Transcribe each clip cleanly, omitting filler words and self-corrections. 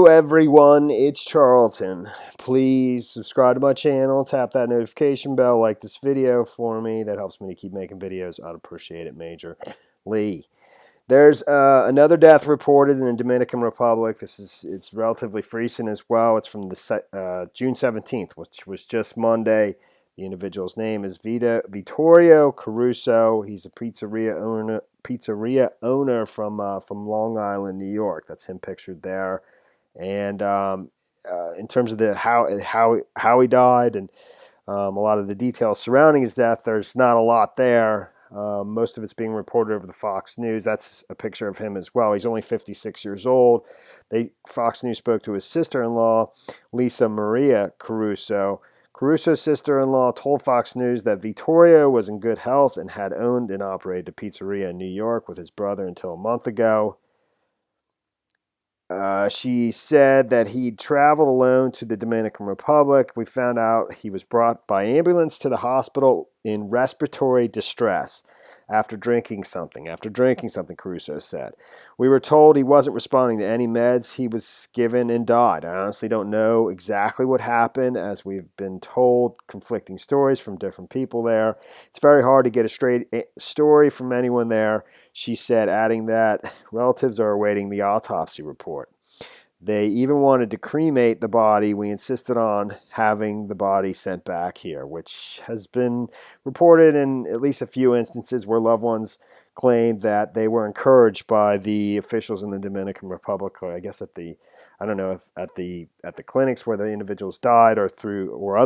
everyone, it's Charlton. Please subscribe to my channel, tap that notification bell, like this video for me. That helps me to keep making videos. I'd appreciate it majorly. There's another death reported in the Dominican Republic. It's relatively recent as well. It's from the June 17th, which was just Monday. The individual's name is Vittorio Caruso. He's a pizzeria owner from Long Island, New York. That's him pictured there. And in terms of how he died and a lot of the details surrounding his death, there's not a lot there. Most of it's being reported over the Fox News. That's a picture of him as well. He's only 56 years old. Fox News spoke to his sister-in-law, Lisa Maria Caruso. Caruso's sister-in-law told Fox News that Vittorio was in good health and had owned and operated a pizzeria in New York with his brother until a month ago. She said that he'd traveled alone to the Dominican Republic. We found out he was brought by ambulance to the hospital in respiratory distress after drinking something, Caruso said. We were told he wasn't responding to any meds he was given and died. I honestly don't know exactly what happened, as we've been told conflicting stories from different people there. It's very hard to get a straight story from anyone there, she said, adding that relatives are awaiting the autopsy report. They even wanted to cremate the body. We insisted on having the body sent back here, which has been reported in at least a few instances where loved ones claimed that they were encouraged by the officials in the Dominican Republic, or I guess I don't know if at the clinics where the individuals died, or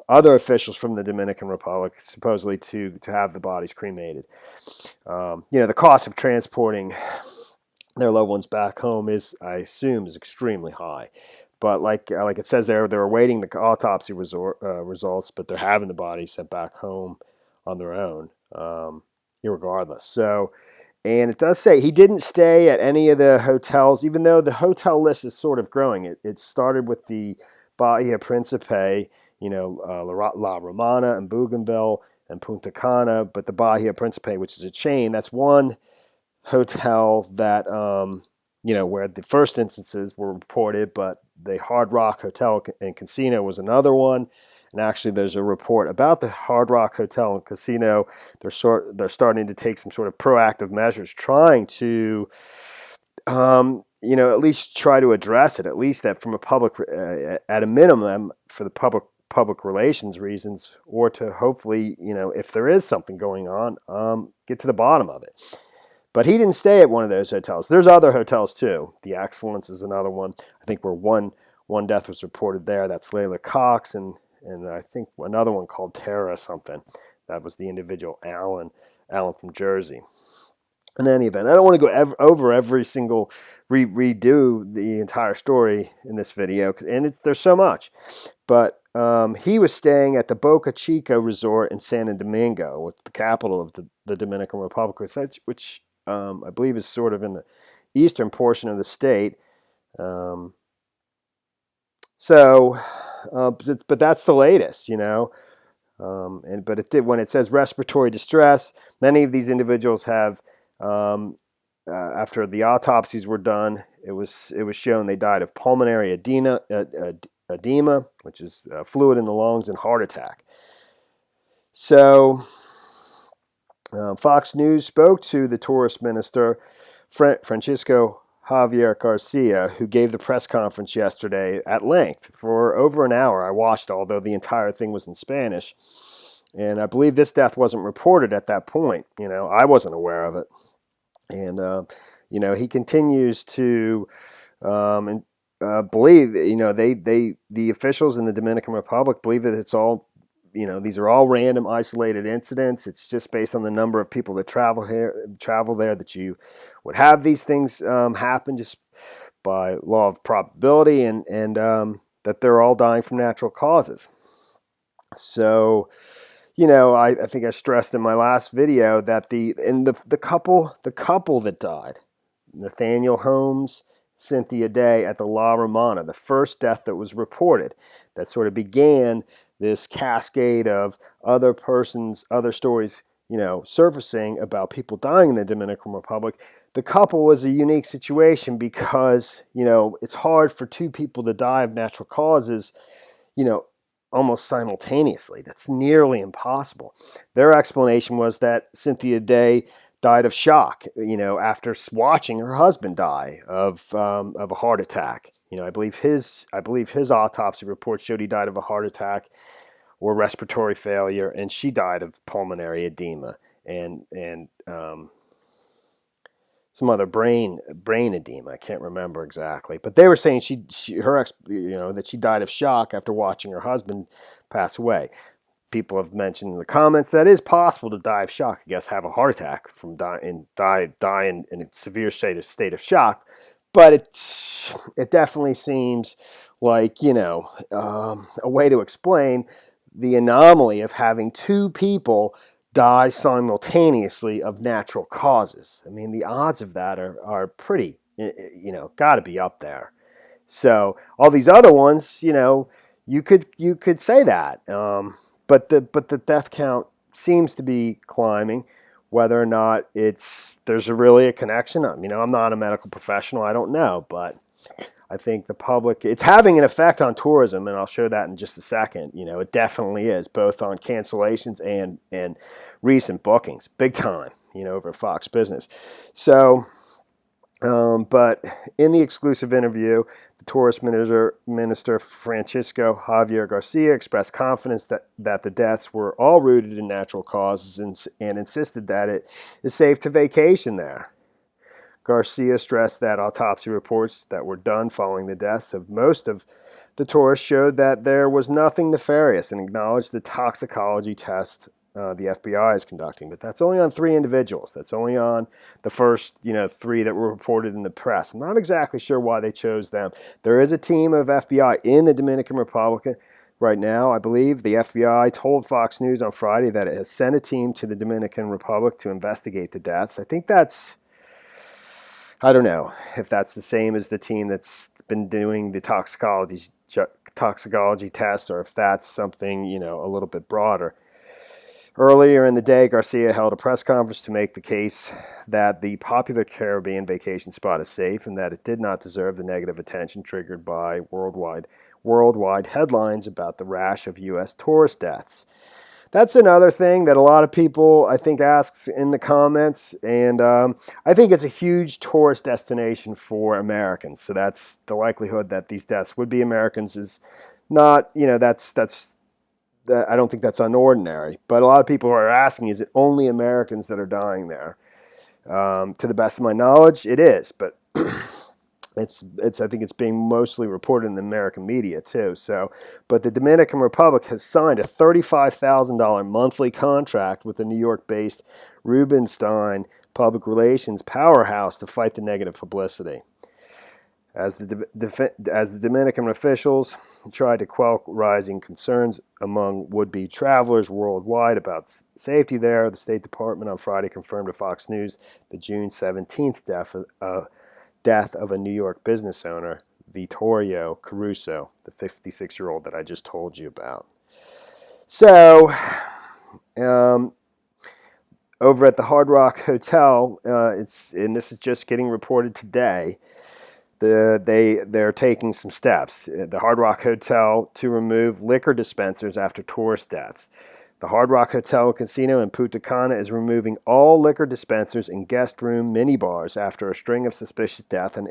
other officials from the Dominican Republic, supposedly to have the bodies cremated. The cost of transporting their loved ones back home I assume, is extremely high. But like it says there, they're awaiting the autopsy results, but they're having the bodies sent back home on their own, irregardless. So, and it does say he didn't stay at any of the hotels, even though the hotel list is sort of growing. It started with the Bahia Principe, La Romana and Bougainville and Punta Cana, but the Bahia Principe, which is a chain, that's one hotel that where the first instances were reported, but the Hard Rock Hotel and Casino was another one. And actually, there's a report about the Hard Rock Hotel and Casino. They're starting to take some sort of proactive measures, trying to at least try to address it. At least that from a public, at a minimum, for the public relations reasons, or to hopefully, if there is something going on, get to the bottom of it. But he didn't stay at one of those hotels. There's other hotels too. The Excellence is another one. I think where one death was reported there. That's Layla Cox, and I think another one called Tara something. That was the individual Alan from Jersey. In any event, I don't want to go over every single redo the entire story in this video, and there's so much. But he was staying at the Boca Chica Resort in Santo Domingo, which is the capital of the Dominican Republic, which I believe is sort of in the eastern portion of the state. But that's the latest, but when it says respiratory distress, many of these individuals have, after the autopsies were done, it was shown they died of pulmonary edema, which is fluid in the lungs, and heart attack. So Fox News spoke to the tourist minister, Francisco Javier Garcia, who gave the press conference yesterday at length for over an hour. I watched, although the entire thing was in Spanish. And I believe this death wasn't reported at that point. I wasn't aware of it. And, he continues to believe, the officials in the Dominican Republic believe that it's all, these are all random, isolated incidents. It's just based on the number of people that travel there that you would have these things happen just by law of probability, and that they're all dying from natural causes. So, I think I stressed in my last video that the couple that died, Nathaniel Holmes, Cynthia Day at the La Romana, the first death that was reported, that sort of began this cascade of other stories, surfacing about people dying in the Dominican Republic. the couple was a unique situation because, it's hard for two people to die of natural causes, almost simultaneously. That's nearly impossible. Their explanation was that Cynthia Day died of shock, after watching her husband die of a heart attack. I believe his autopsy report showed he died of a heart attack or respiratory failure, and she died of pulmonary edema and some other brain edema. I can't remember exactly, but they were saying that she died of shock after watching her husband pass away. People have mentioned in the comments that it is possible to die of shock. I guess have a heart attack from die in a severe state of shock, but it definitely seems like a way to explain the anomaly of having two people die simultaneously of natural causes. I mean, the odds of that are pretty, got to be up there. So all these other ones, you could say that, but the death count seems to be climbing. Whether or not there's really a connection, I'm not a medical professional, I don't know, but I think the public, it's having an effect on tourism, and I'll show that in just a second. It definitely is, both on cancellations and recent bookings, big time, over Fox Business. So, but in the exclusive interview, the tourist minister Francisco Javier Garcia expressed confidence that the deaths were all rooted in natural causes and insisted that it is safe to vacation there. Garcia stressed that autopsy reports that were done following the deaths of most of the tourists showed that there was nothing nefarious, and acknowledged the toxicology test the FBI is conducting. But that's only on 3 individuals. That's only on the first, 3 that were reported in the press. I'm not exactly sure why they chose them. There is a team of FBI in the Dominican Republic right now. I believe the FBI told Fox News on Friday that it has sent a team to the Dominican Republic to investigate the deaths. I don't know if that's the same as the team that's been doing the toxicology tests, or if that's something, a little bit broader. Earlier in the day, Garcia held a press conference to make the case that the popular Caribbean vacation spot is safe and that it did not deserve the negative attention triggered by worldwide headlines about the rash of U.S. tourist deaths. That's another thing that a lot of people, I think, asks in the comments, and I think it's a huge tourist destination for Americans. So that's the likelihood that these deaths would be Americans is not, I don't think that's unordinary. But a lot of people are asking, is it only Americans that are dying there? To the best of my knowledge, it is, but I think it's being mostly reported in the American media too. So, but the Dominican Republic has signed a $35,000 monthly contract with the New York-based Rubenstein public relations powerhouse to fight the negative publicity. As the Dominican officials tried to quell rising concerns among would-be travelers worldwide about safety there, the State Department on Friday confirmed to Fox News the June 17th death of a New York business owner, Vittorio Caruso, the 56-year-old that I just told you about. So, over at the Hard Rock Hotel, and this is just getting reported today, they're taking some steps. The Hard Rock Hotel to remove liquor dispensers after tourist deaths. The Hard Rock Hotel and Casino in Punta Cana is removing all liquor dispensers and guest room minibars after a string of suspicious deaths and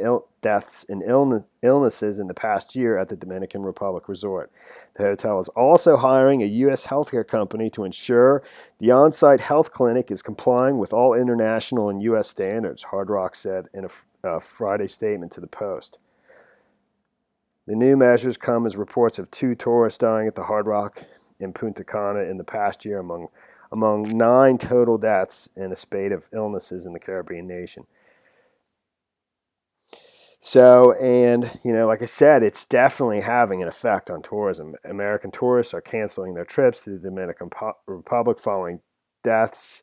illnesses in the past year at the Dominican Republic resort. The hotel is also hiring a U.S. healthcare company to ensure the on-site health clinic is complying with all international and U.S. standards, Hard Rock said in a Friday statement to the Post. The new measures come as reports of 2 tourists dying at the Hard Rock in Punta Cana in the past year, among 9 total deaths and a spate of illnesses in the Caribbean nation. So, and, like I said, it's definitely having an effect on tourism. American tourists are canceling their trips to the Dominican Republic following deaths.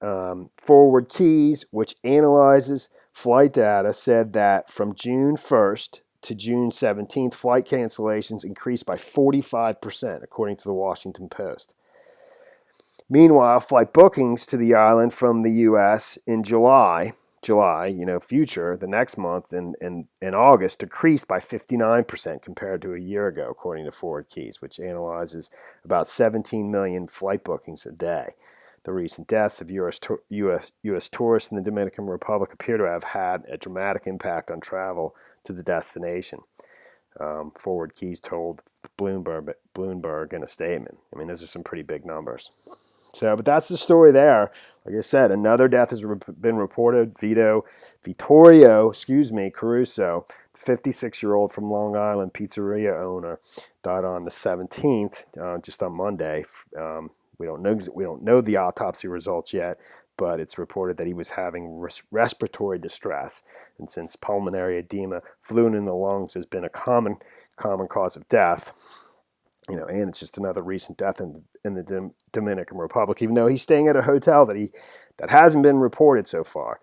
Forward Keys, which analyzes flight data, said that from June 1st to June 17th, flight cancellations increased by 45%, according to the Washington Post. Meanwhile, flight bookings to the island from the U.S. in July July, future, the next month in August, decreased by 59% compared to a year ago, according to Forward Keys, which analyzes about 17 million flight bookings a day. The recent deaths of U.S. tourists in the Dominican Republic appear to have had a dramatic impact on travel to the destination. Forward Keys told Bloomberg in a statement. I mean, those are some pretty big numbers. But that's the story there. Like I said, another death has been reported. Vittorio Caruso, 56-year-old from Long Island, pizzeria owner, died on the 17th, just on Monday. We don't know the autopsy results yet, but it's reported that he was having respiratory distress. And since pulmonary edema, fluid in the lungs, has been a common cause of death, and it's just another recent death in the Dominican Republic, even though he's staying at a hotel that hasn't been reported so far,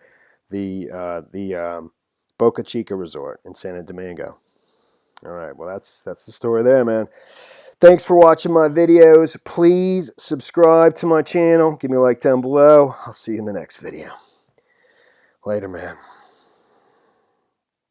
the Boca Chica Resort in Santo Domingo. All right, well, that's the story there, man. Thanks for watching my videos. Please subscribe to my channel. Give me a like down below. I'll see you in the next video. Later, man.